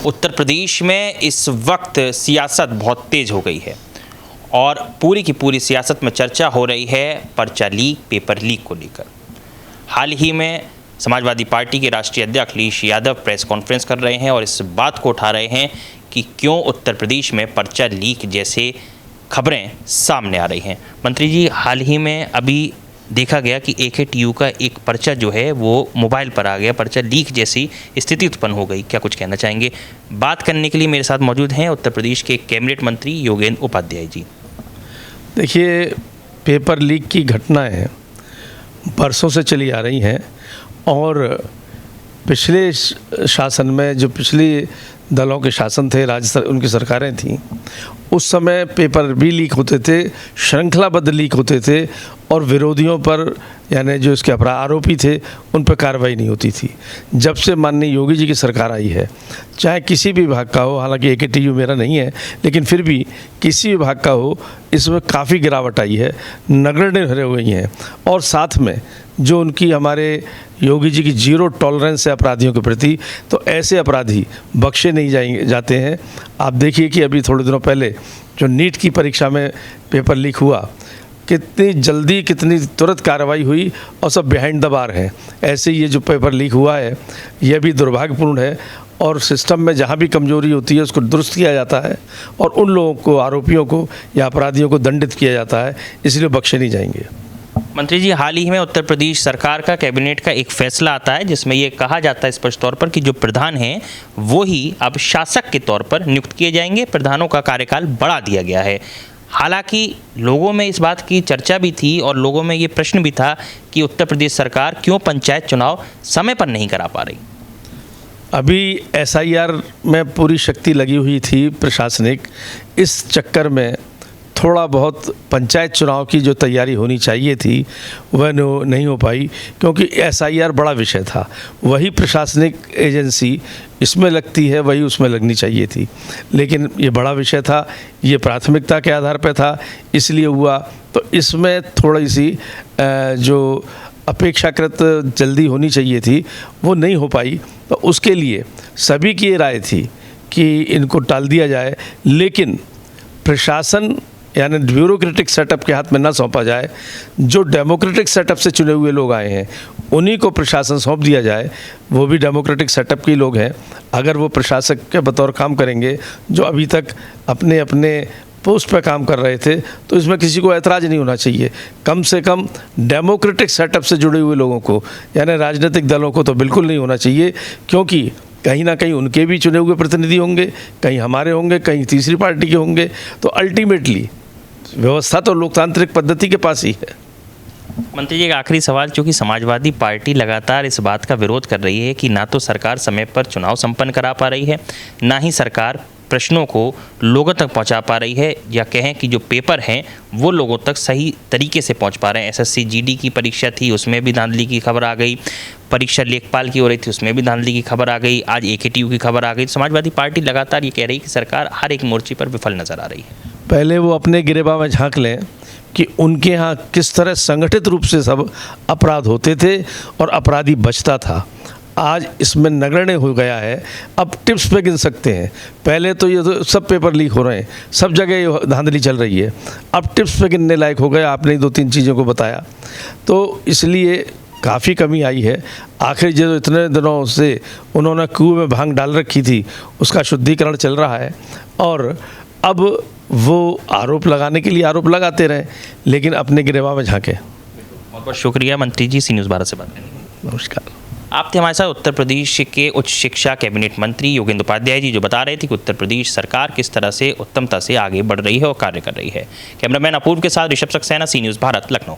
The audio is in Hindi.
उत्तर प्रदेश में इस वक्त सियासत बहुत तेज़ हो गई है और पूरी की पूरी सियासत में चर्चा हो रही है पर्चा लीक, पेपर लीक को लेकर। हाल ही में समाजवादी पार्टी के राष्ट्रीय अध्यक्ष अखिलेश यादव प्रेस कॉन्फ्रेंस कर रहे हैं और इस बात को उठा रहे हैं कि क्यों उत्तर प्रदेश में पर्चा लीक जैसे खबरें सामने आ रही हैं। मंत्री जी, हाल ही में अभी देखा गया कि AKTU का एक पर्चा जो है वो मोबाइल पर आ गया, पर्चा लीक जैसी स्थिति उत्पन्न हो गई। क्या कुछ कहना चाहेंगे? बात करने के लिए मेरे साथ मौजूद हैं उत्तर प्रदेश के कैबिनेट मंत्री योगेंद्र उपाध्याय जी। देखिए, पेपर लीक की घटनाएं बरसों से चली आ रही हैं और पिछले शासन में जो पिछली दलों के शासन थे, उनकी सरकारें थीं, उस समय पेपर भी लीक होते थे, श्रृंखलाबद्ध लीक होते थे और विरोधियों पर यानी जो इसके आरोपी थे उन पर कार्रवाई नहीं होती थी। जब से माननीय योगी जी की सरकार आई है, चाहे किसी भी विभाग का हो, हालांकि AKTU मेरा नहीं है, लेकिन फिर भी किसी विभाग का हो, इसमें काफ़ी गिरावट आई है, नगण्य भरे हुए हैं। और साथ में जो उनकी हमारे योगी जी की जीरो टॉलरेंस है अपराधियों के प्रति, तो ऐसे अपराधी बख्शे नहीं जाते हैं। आप देखिए कि अभी थोड़े दिनों पहले जो नीट की परीक्षा में पेपर लीक हुआ, कितनी जल्दी कितनी तुरंत कार्रवाई हुई और सब बिहाइंड द बार हैं। ऐसे ये जो पेपर लीक हुआ है यह भी दुर्भाग्यपूर्ण है और सिस्टम में जहाँ भी कमजोरी होती है उसको दुरुस्त किया जाता है और उन लोगों को, आरोपियों को या अपराधियों को दंडित किया जाता है, इसलिए बख्शे नहीं जाएंगे। मंत्री जी, हाल ही में उत्तर प्रदेश सरकार का कैबिनेट का एक फैसला आता है जिसमें ये कहा जाता है स्पष्ट तौर पर कि जो प्रधान हैं वो ही अब शासक के तौर पर नियुक्त किए जाएंगे। प्रधानों का कार्यकाल बढ़ा दिया गया है। हालांकि लोगों में इस बात की चर्चा भी थी और लोगों में ये प्रश्न भी था कि उत्तर प्रदेश सरकार क्यों पंचायत चुनाव समय पर नहीं करा पा रही। अभी SIR में पूरी शक्ति लगी हुई थी प्रशासनिक, इस चक्कर में थोड़ा बहुत पंचायत चुनाव की जो तैयारी होनी चाहिए थी वह नहीं हो पाई, क्योंकि SIR बड़ा विषय था। वही प्रशासनिक एजेंसी इसमें लगती है, वही उसमें लगनी चाहिए थी, लेकिन ये बड़ा विषय था, ये प्राथमिकता के आधार पर था, इसलिए हुआ। तो इसमें थोड़ी सी जो अपेक्षाकृत जल्दी होनी चाहिए थी वो नहीं हो पाई। तो उसके लिए सभी की ये राय थी कि इनको टाल दिया जाए, लेकिन प्रशासन यानी ब्यूरोक्रेटिक सेटअप के हाथ में ना सौंपा जाए। जो डेमोक्रेटिक सेटअप से चुने हुए लोग आए हैं उन्हीं को प्रशासन सौंप दिया जाए, वो भी डेमोक्रेटिक सेटअप के लोग हैं। अगर वो प्रशासक के बतौर काम करेंगे जो अभी तक अपने अपने पोस्ट पर काम कर रहे थे, तो इसमें किसी को ऐतराज़ नहीं होना चाहिए। कम से कम डेमोक्रेटिक सेटअप से जुड़े हुए लोगों को, यानी राजनीतिक दलों को तो बिल्कुल नहीं होना चाहिए, क्योंकि कहीं ना कहीं उनके भी चुने हुए प्रतिनिधि होंगे, कहीं हमारे होंगे, कहीं तीसरी पार्टी के होंगे। तो अल्टीमेटली व्यवस्था तो लोकतांत्रिक पद्धति के पास ही है। मंत्री जी, एक आखिरी सवाल, चूँकि समाजवादी पार्टी लगातार इस बात का विरोध कर रही है कि ना तो सरकार समय पर चुनाव संपन्न करा पा रही है, ना ही सरकार प्रश्नों को लोगों तक पहुंचा पा रही है, या कहें कि जो पेपर हैं वो लोगों तक सही तरीके से पहुंच पा रहे हैं। SSC GD की परीक्षा थी, उसमें भी धांधली की खबर आ गई, परीक्षा लेखपाल की हो रही थी, उसमें भी धांधली की खबर आ गई, आज AKTU की खबर आ गई। समाजवादी पार्टी लगातार ये कह रही है कि सरकार हर एक मोर्चे पर विफल नजर आ रही है। पहले वो अपने गिरेबान में झांक लें कि उनके यहाँ किस तरह संगठित रूप से सब अपराध होते थे और अपराधी बचता था। आज इसमें नगण्य हो गया है। अब टिप्स पे गिन सकते हैं। पहले तो ये तो सब पेपर लीक हो रहे हैं, सब जगह ये धांधली चल रही है। अब टिप्स पे गिनने लायक हो गया, आपने 2-3 चीज़ों को बताया, तो इसलिए काफ़ी कमी आई है। आखिर जो इतने दिनों से उन्होंने कुएं में भांग डाल रखी थी उसका शुद्धिकरण चल रहा है और अब वो आरोप लगाने के लिए आरोप लगाते रहें, लेकिन अपने गिरेबान में झांके। बहुत बहुत शुक्रिया मंत्री जी, सी न्यूज़ भारत से बात करने। नमस्कार। आप थे हमारे साथ उत्तर प्रदेश के उच्च शिक्षा कैबिनेट मंत्री योगेंद्र उपाध्याय जी, जो बता रहे थे कि उत्तर प्रदेश सरकार किस तरह से उत्तमता से आगे बढ़ रही है और कार्य कर रही है। कैमरामैन अपूर्व के साथ ऋषभ सक्सेना, सी न्यूज़ भारत, लखनऊ।